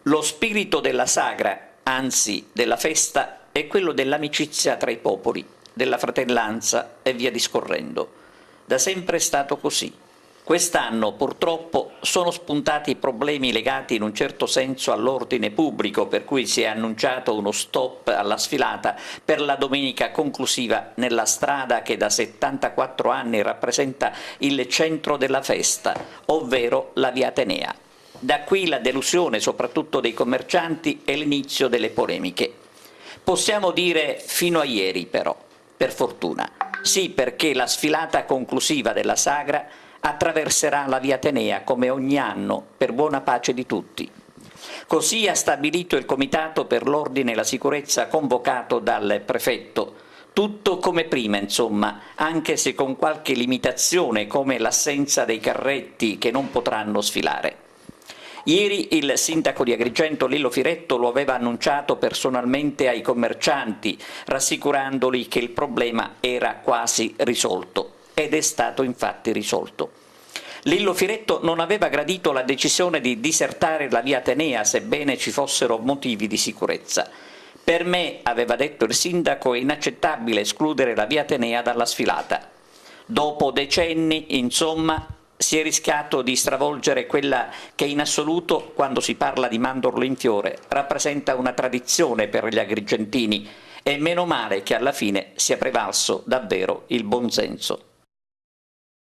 Lo spirito della sagra, anzi della festa, è quello dell'amicizia tra i popoli, della fratellanza e via discorrendo. Da sempre è stato così. Quest'anno, purtroppo, sono spuntati problemi legati in un certo senso all'ordine pubblico, per cui si è annunciato uno stop alla sfilata per la domenica conclusiva nella strada che da 74 anni rappresenta il centro della festa, ovvero la Via Atenea. Da qui la delusione soprattutto dei commercianti e l'inizio delle polemiche. Possiamo dire fino a ieri però, per fortuna. Sì, perché la sfilata conclusiva della sagra attraverserà la Via Atenea come ogni anno, per buona pace di tutti. Così ha stabilito il Comitato per l'Ordine e la Sicurezza convocato dal prefetto. Tutto come prima, insomma, anche se con qualche limitazione come l'assenza dei carretti che non potranno sfilare. Ieri il sindaco di Agrigento Lillo Firetto lo aveva annunciato personalmente ai commercianti, rassicurandoli che il problema era quasi risolto, ed è stato infatti risolto. Lillo Firetto non aveva gradito la decisione di disertare la Via Atenea, sebbene ci fossero motivi di sicurezza. Per me, aveva detto il sindaco, è inaccettabile escludere la Via Atenea dalla sfilata. Dopo decenni, insomma, si è rischiato di stravolgere quella che in assoluto, quando si parla di mandorlo in fiore, rappresenta una tradizione per gli agrigentini, e meno male che alla fine sia prevalso davvero il buonsenso.